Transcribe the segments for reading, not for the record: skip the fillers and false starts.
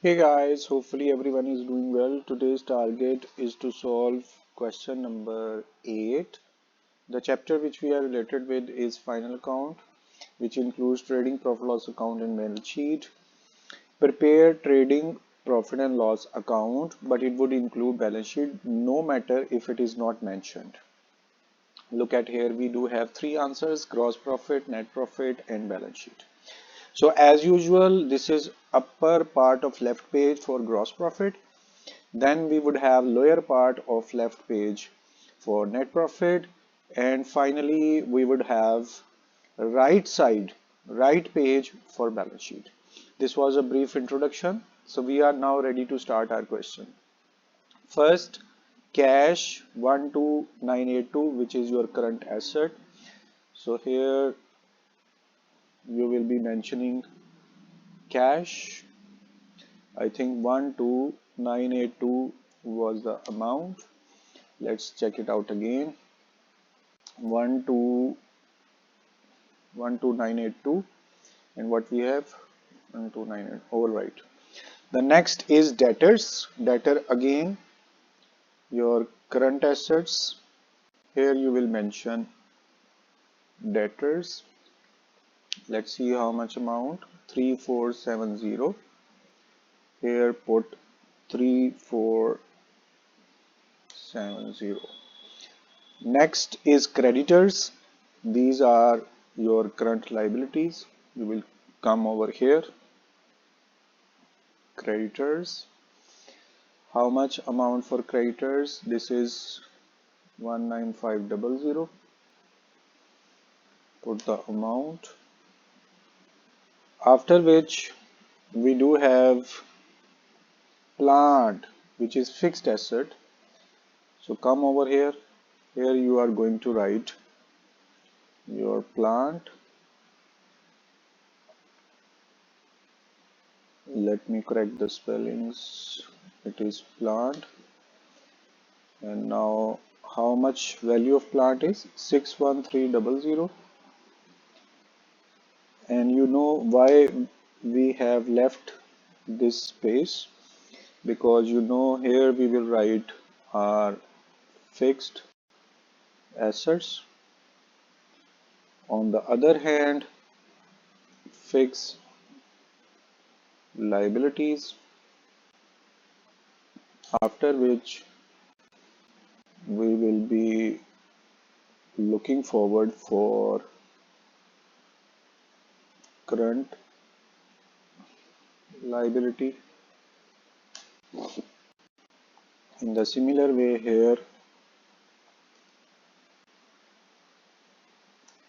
Hey guys, hopefully everyone is doing well. Today's target is to solve question number 8. The chapter which we are related with is final account, which includes trading profit loss account and balance sheet. Prepare trading profit and loss account, but it would include balance sheet no matter if it is not mentioned. Look at here, we do have three answers: gross profit, net profit, and balance sheet. So as usual, this is upper part of left page for gross profit. Then we would have lower part of left page for net profit, and finally we would have right side, right page for balance sheet. This was a brief introduction. So we are now ready to start our question. First, cash 12982, which is your current asset. So here you will be mentioning cash. I think 12982 was the amount. Let's check it out again. 12982, and what we have 1298. All right. The next is debtors. Debtor again, your current assets. Here you will mention debtors. Let's see how much amount. 3470. Here put 3470. Next is creditors. These are your current liabilities. You will come over here. Creditors. How much amount for creditors? This is 19500. Put the amount. After which we do have plant, which is fixed asset. So come over here. Here you are going to write your plant. Let me correct the spellings. It is plant. And now how much value of plant is 61300. And you know why we have left this space, because you know here we will write our fixed assets. On the other hand, fixed liabilities, after which we will be looking forward for current liability. In the similar way here,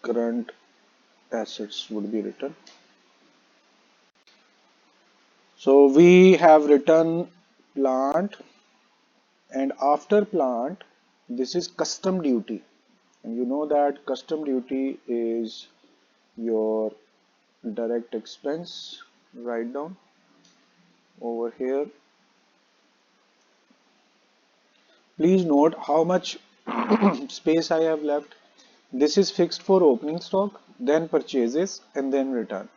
current assets would be written. So we have written plant, and after plant this is custom duty, and you know that custom duty is your direct expense. Write down over here. Please note how much space I have left. This is fixed for opening stock, then purchases, and then return.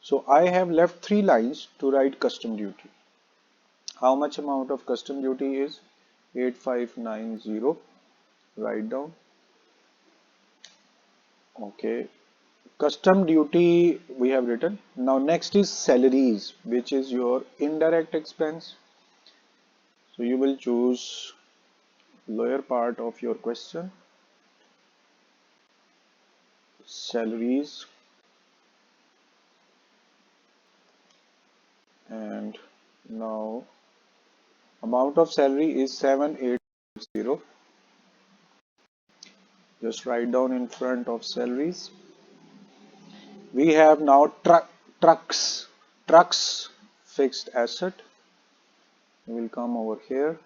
So I have left 3 lines to write custom duty. How much amount of custom duty is 8590. Write down. Okay. Custom duty we have written. Now next is salaries, which is your indirect expense. So you will choose lower part of your question, salaries, and now amount of salary is 7860. Just write down in front of salaries. We have now trucks fixed asset. We will come over here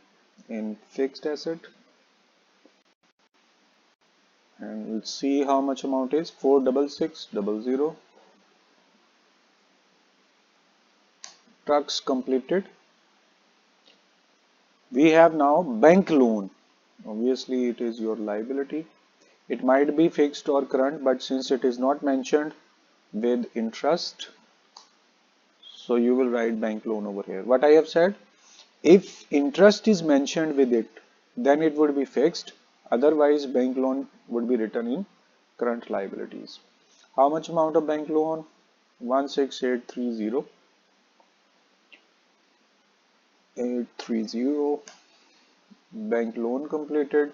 in fixed asset, and we'll see how much amount is 46600. Trucks completed. We have now bank loan. Obviously it is your liability. It might be fixed or current, but since it is not mentioned with interest, So you will write bank loan over here. What I have said, if interest is mentioned with it, then it would be fixed. Otherwise, bank loan would be written in current liabilities. How much amount of bank loan? 16830. 830 bank loan completed.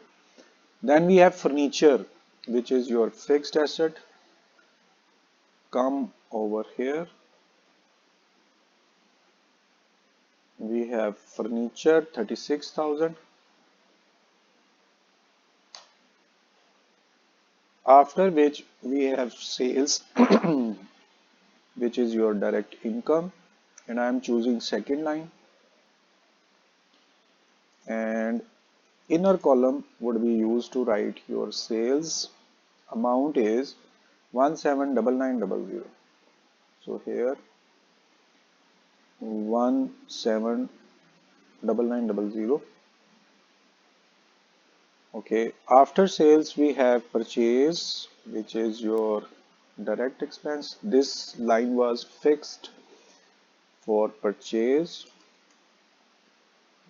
Then we have furniture, which is your fixed asset. Come over here. We have furniture 36,000. After which we have sales, which is your direct income, and I am choosing second line. And inner column would be used to write your sales. Amount is 179900. So here 179900. Okay, after sales we have purchase, which is your direct expense. This line was fixed for purchase.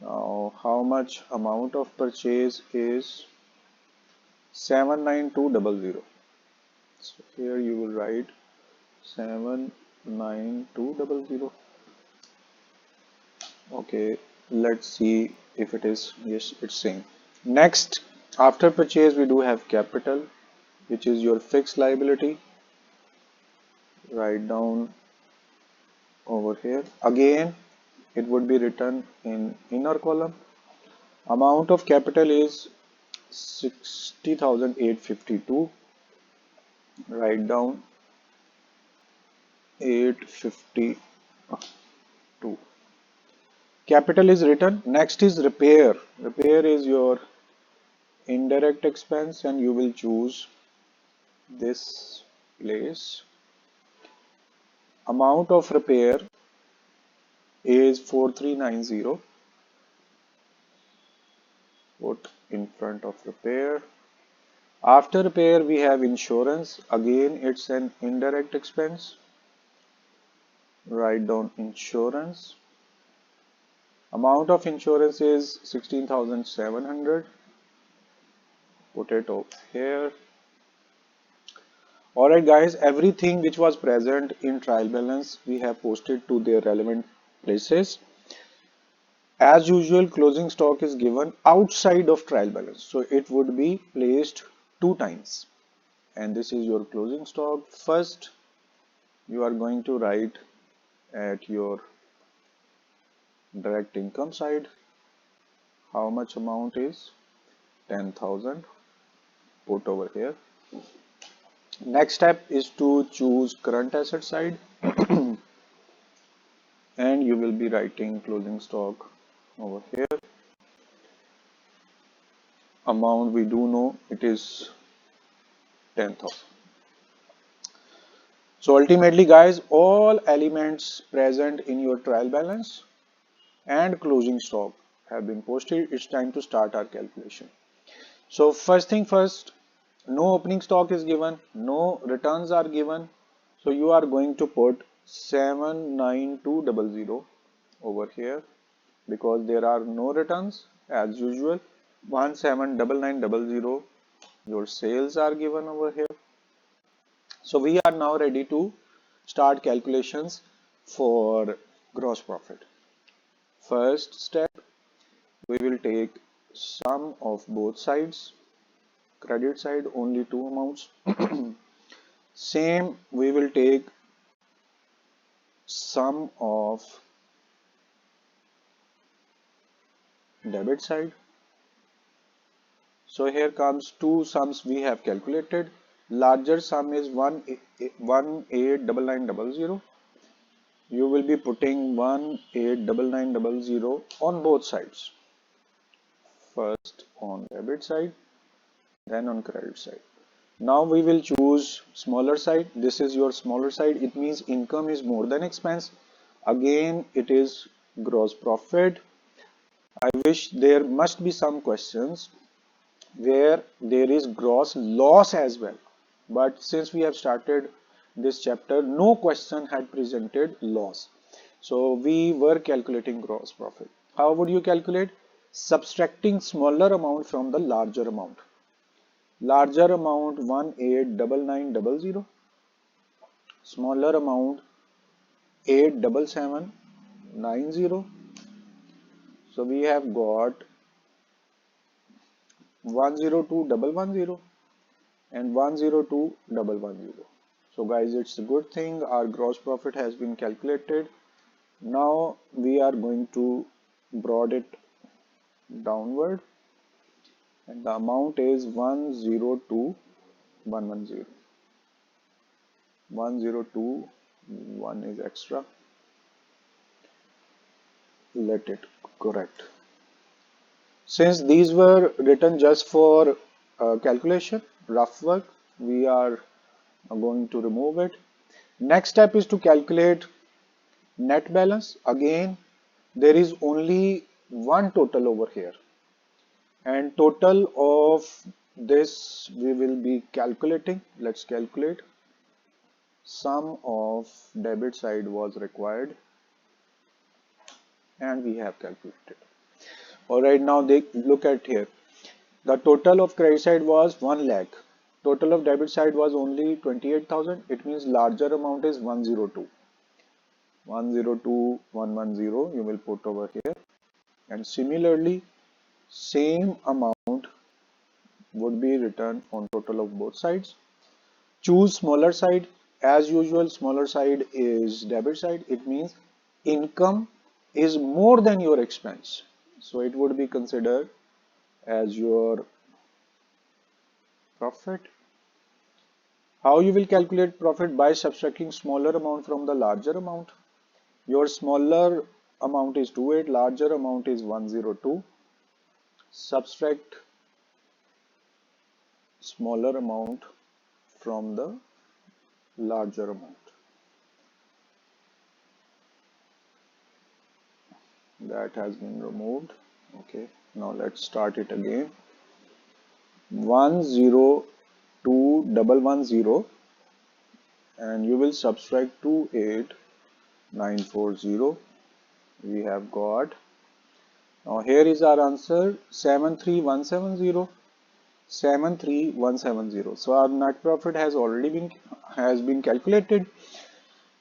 Now, how much amount of purchase is 79200. So here you will write 79200. Okay, let's see if it is, yes, it's same. Next, after purchase we do have capital, which is your fixed liability. Write down over here. Again, it would be written in inner column. Amount of capital is 60,852. Write down 852. Capital is written. Next is repair. Repair is your indirect expense, and you will choose this place. Amount of repair is 4390. Put in front of repair. After repair we have insurance. Again, it's an indirect expense. Write down insurance. Amount of insurance is 16,700. Put it over here. Alright guys, everything which was present in trial balance we have posted to their relevant places. As usual, closing stock is given outside of trial balance, so it would be placed 2 times. And this is your closing stock. First, you are going to write at your direct income side how much amount is 10,000. Put over here. Next step is to choose current asset side and you will be writing closing stock over here. Amount we do know, it is 10,000. So ultimately guys, all elements present in your trial balance and closing stock have been posted. It's time to start our calculation. So first thing first, no opening stock is given, no returns are given. So you are going to put 79200 over here because there are no returns as usual. 179900, your sales are given over here. So we are now ready to start calculations for gross profit. First step, we will take sum of both sides. Credit side only two amounts. Same, we will take sum of debit side. So here comes two sums we have calculated. Larger sum is 189900. You will be putting 189900 on both sides. First on debit side, then on credit side. Now we will choose smaller side. This is your smaller side. It means income is more than expense. Again, it is gross profit. I wish there must be some questions where there is gross loss as well. But since we have started this chapter, no question had presented loss. So we were calculating gross profit. How would you calculate? Subtracting smaller amount from the larger amount. Larger amount 189900, smaller amount 87790. So we have got 102110 and 102110. So guys, it's a good thing our gross profit has been calculated. Now we are going to broad it downward, and the amount is 102110. 1021 is extra. Let it correct. Since these were written just for calculation, rough work, we are going to remove it. Next step is to calculate net balance. Again, there is only one total over here, and total of this we will be calculating. Let's calculate. Sum of debit side was required, and we have calculated. Alright, now they look at here. The total of credit side was 1 lakh. Total of debit side was only 28,000. It means larger amount is 102. 102110 you will put over here. And similarly, same amount would be written on total of both sides. Choose smaller side. As usual, smaller side is debit side. It means income is more than your expense. So it would be considered as your profit. How you will calculate profit? By subtracting smaller amount from the larger amount. Your smaller amount is 28, larger amount is 102. Subtract smaller amount from the larger amount. That has been removed. Okay, now let's start it again. 102110, and you will subtract 28940. We have got, now here is our answer, 73170. 73170. So our net profit has already been calculated.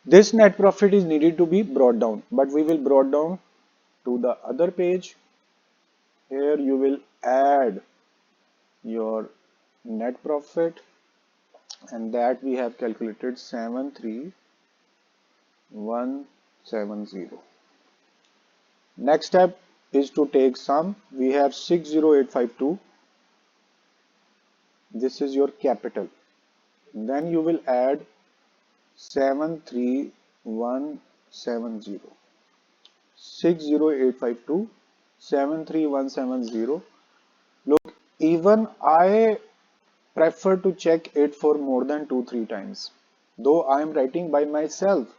This net profit is needed to be brought down, but we will brought down to the other page. Here you will add your net profit, and that we have calculated 73170. Next step is to take sum. We have 60852. This is your capital. Then you will add 73170. 60852, 73170. Look, even I prefer to check it for more than 2-3 times. Though I am writing by myself,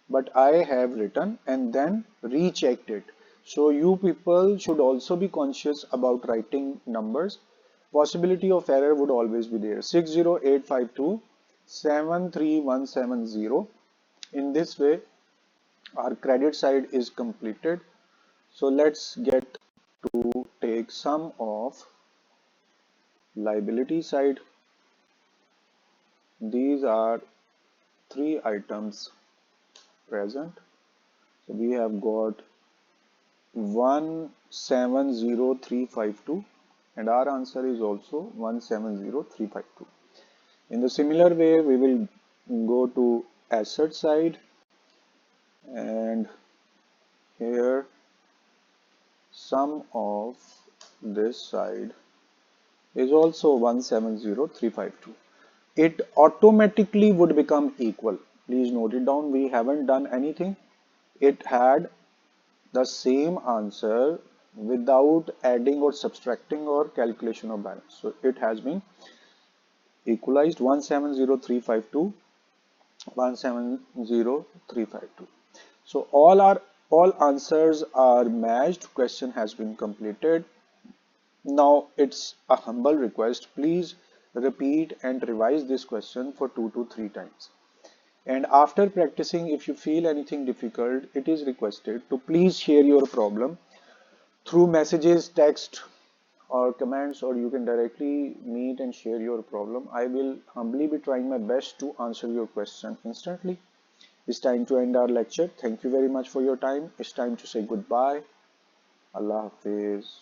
but I have written and then rechecked it. So you people should also be conscious about writing numbers. Possibility of error would always be there. 60852, 73170. In this way, our credit side is completed. So let's get to take sum of liability side. These are 3 items present. So we have got 170352, and our answer is also 170352. In the similar way, we will go to asset side, and here sum of this side is also 170352. It automatically would become equal. Please note it down. We haven't done anything. It had the same answer without adding or subtracting or calculation of balance. So it has been equalized. 170352, 170352. So all answers are matched. Question has been completed. Now it's a humble request. Please repeat and revise this question for 2 to 3 times. And after practicing, if you feel anything difficult, it is requested to please share your problem through messages, text, or comments, or you can directly meet and share your problem. I will humbly be trying my best to answer your question instantly. It's time to end our lecture. Thank you very much for your time. It's time to say goodbye. Allah Hafiz.